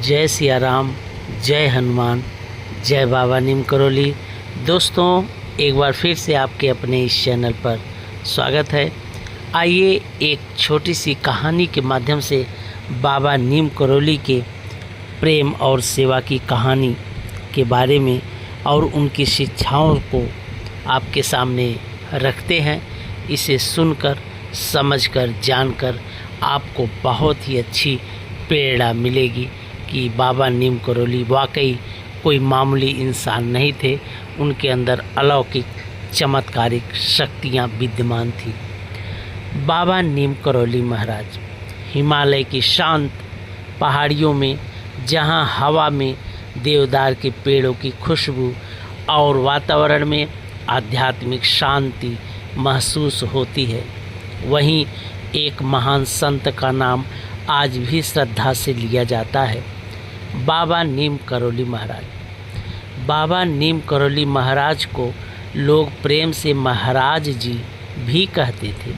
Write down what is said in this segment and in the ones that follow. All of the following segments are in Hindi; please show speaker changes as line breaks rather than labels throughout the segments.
जय सिया राम, जय हनुमान, जय बाबा नीम करौली। दोस्तों, एक बार फिर से आपके अपने इस चैनल पर स्वागत है। आइए एक छोटी सी कहानी के माध्यम से बाबा नीम करौली के प्रेम और सेवा की कहानी के बारे में और उनकी शिक्षाओं को आपके सामने रखते हैं। इसे सुनकर, समझकर, जानकर आपको बहुत ही अच्छी प्रेरणा मिलेगी कि बाबा नीम करौली वाकई कोई मामूली इंसान नहीं थे। उनके अंदर अलौकिक चमत्कारिक शक्तियाँ विद्यमान थी। बाबा नीम करौली महाराज हिमालय की शांत पहाड़ियों में, जहाँ हवा में देवदार के पेड़ों की खुशबू और वातावरण में आध्यात्मिक शांति महसूस होती है, वहीं एक महान संत का नाम आज भी श्रद्धा से लिया जाता है, बाबा नीम करौली महाराज। बाबा नीम करौली महाराज को लोग प्रेम से महाराज जी भी कहते थे।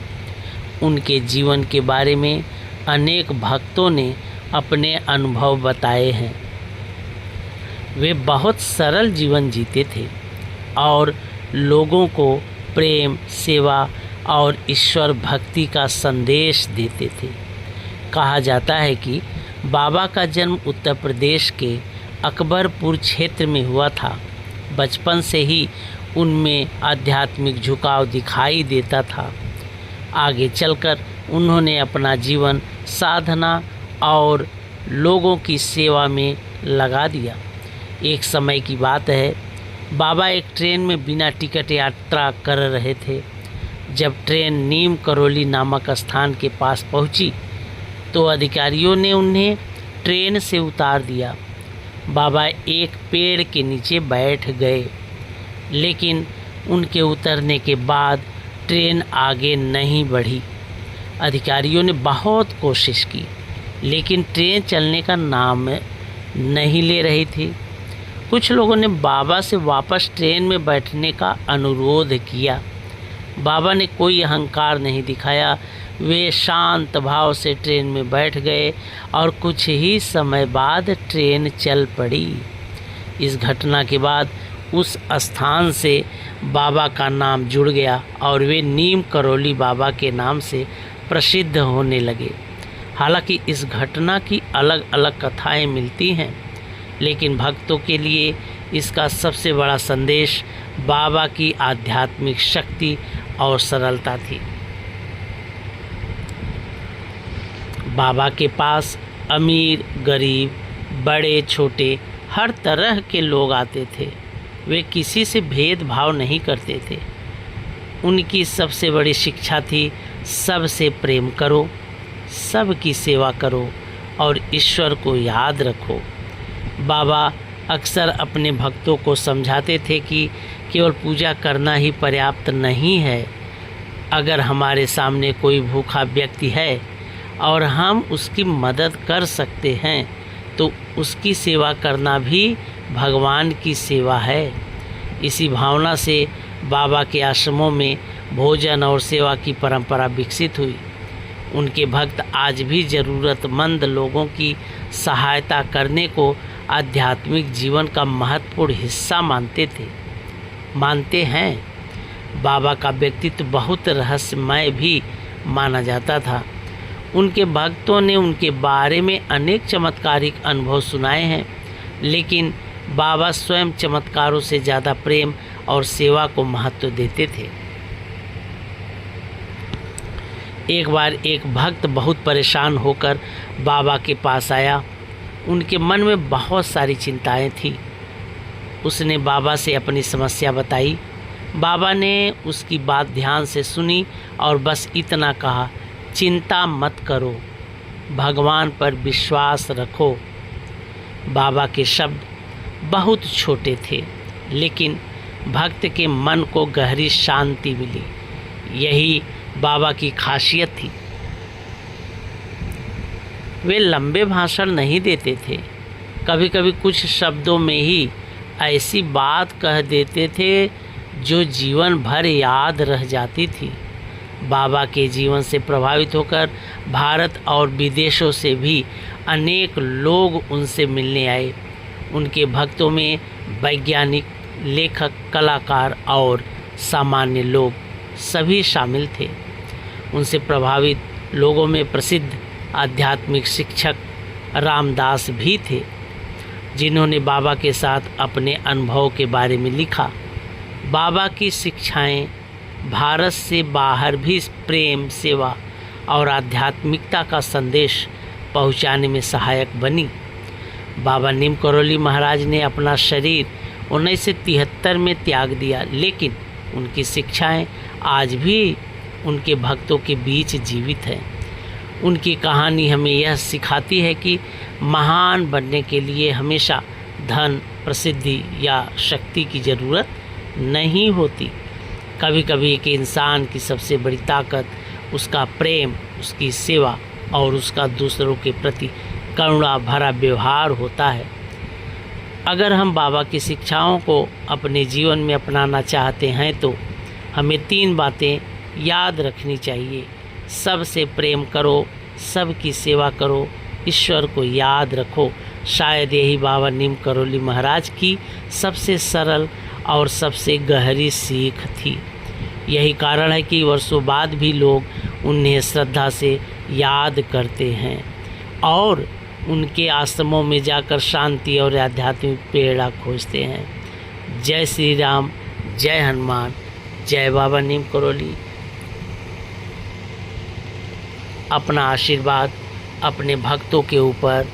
उनके जीवन के बारे में अनेक भक्तों ने अपने अनुभव बताए हैं। वे बहुत सरल जीवन जीते थे और लोगों को प्रेम, सेवा और ईश्वर भक्ति का संदेश देते थे। कहा जाता है कि बाबा का जन्म उत्तर प्रदेश के अकबरपुर क्षेत्र में हुआ था। बचपन से ही उनमें आध्यात्मिक झुकाव दिखाई देता था। आगे चलकर उन्होंने अपना जीवन साधना और लोगों की सेवा में लगा दिया। एक समय की बात है, बाबा एक ट्रेन में बिना टिकट यात्रा कर रहे थे। जब ट्रेन नीम करौली नामक स्थान के पास पहुंची तो अधिकारियों ने उन्हें ट्रेन से उतार दिया। बाबा एक पेड़ के नीचे बैठ गए, लेकिन उनके उतरने के बाद ट्रेन आगे नहीं बढ़ी। अधिकारियों ने बहुत कोशिश की, लेकिन ट्रेन चलने का नाम नहीं ले रही थी। कुछ लोगों ने बाबा से वापस ट्रेन में बैठने का अनुरोध किया। बाबा ने कोई अहंकार नहीं दिखाया। वे शांत भाव से ट्रेन में बैठ गए और कुछ ही समय बाद ट्रेन चल पड़ी। इस घटना के बाद उस स्थान से बाबा का नाम जुड़ गया और वे नीम करौली बाबा के नाम से प्रसिद्ध होने लगे। हालांकि इस घटना की अलग अलग कथाएं मिलती हैं, लेकिन भक्तों के लिए इसका सबसे बड़ा संदेश बाबा की आध्यात्मिक शक्ति और सरलता थी। बाबा के पास अमीर, गरीब, बड़े, छोटे हर तरह के लोग आते थे। वे किसी से भेदभाव नहीं करते थे। उनकी सबसे बड़ी शिक्षा थी, सबसे प्रेम करो, सबकी सेवा करो और ईश्वर को याद रखो। बाबा अक्सर अपने भक्तों को समझाते थे कि केवल पूजा करना ही पर्याप्त नहीं है। अगर हमारे सामने कोई भूखा व्यक्ति है और हम उसकी मदद कर सकते हैं, तो उसकी सेवा करना भी भगवान की सेवा है। इसी भावना से बाबा के आश्रमों में भोजन और सेवा की परंपरा विकसित हुई। उनके भक्त आज भी ज़रूरतमंद लोगों की सहायता करने को आध्यात्मिक जीवन का महत्वपूर्ण हिस्सा मानते हैं। बाबा का व्यक्तित्व बहुत रहस्यमय भी माना जाता था। उनके भक्तों ने उनके बारे में अनेक चमत्कारिक अनुभव सुनाए हैं, लेकिन बाबा स्वयं चमत्कारों से ज़्यादा प्रेम और सेवा को महत्व देते थे। एक बार एक भक्त बहुत परेशान होकर बाबा के पास आया। उनके मन में बहुत सारी चिंताएं थीं। उसने बाबा से अपनी समस्या बताई। बाबा ने उसकी बात ध्यान से सुनी और बस इतना कहा, चिंता मत करो, भगवान पर विश्वास रखो। बाबा के शब्द बहुत छोटे थे, लेकिन भक्त के मन को गहरी शांति मिली। यही बाबा की खासियत थी। वे लंबे भाषण नहीं देते थे। कभी कभी कुछ शब्दों में ही ऐसी बात कह देते थे जो जीवन भर याद रह जाती थी। बाबा के जीवन से प्रभावित होकर भारत और विदेशों से भी अनेक लोग उनसे मिलने आए। उनके भक्तों में वैज्ञानिक, लेखक, कलाकार और सामान्य लोग सभी शामिल थे। उनसे प्रभावित लोगों में प्रसिद्ध आध्यात्मिक शिक्षक रामदास भी थे, जिन्होंने बाबा के साथ अपने अनुभव के बारे में लिखा। बाबा की शिक्षाएं भारत से बाहर भी प्रेम, सेवा और आध्यात्मिकता का संदेश पहुंचाने में सहायक बनी। बाबा नीम करोली महाराज ने अपना शरीर 1973 में त्याग दिया, लेकिन उनकी शिक्षाएं आज भी उनके भक्तों के बीच जीवित हैं। उनकी कहानी हमें यह सिखाती है कि महान बनने के लिए हमेशा धन, प्रसिद्धि या शक्ति की ज़रूरत नहीं होती। कभी कभी एक इंसान की सबसे बड़ी ताकत उसका प्रेम, उसकी सेवा और उसका दूसरों के प्रति करुणा भरा व्यवहार होता है। अगर हम बाबा की शिक्षाओं को अपने जीवन में अपनाना चाहते हैं तो हमें 3 बातें याद रखनी चाहिए। सबसे प्रेम करो, सबकी सेवा करो, ईश्वर को याद रखो। शायद यही बाबा नीम करोली महाराज की सबसे सरल और सबसे गहरी सीख थी। यही कारण है कि वर्षों बाद भी लोग उन्हें श्रद्धा से याद करते हैं और उनके आश्रमों में जाकर शांति और आध्यात्मिक प्रेरणा खोजते हैं। जय श्री राम, जय हनुमान, जय बाबा नीम करोली। अपना आशीर्वाद अपने भक्तों के ऊपर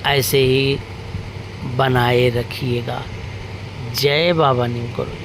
ऐसे ही बनाए रखिएगा। जय बाबा नीम करोली।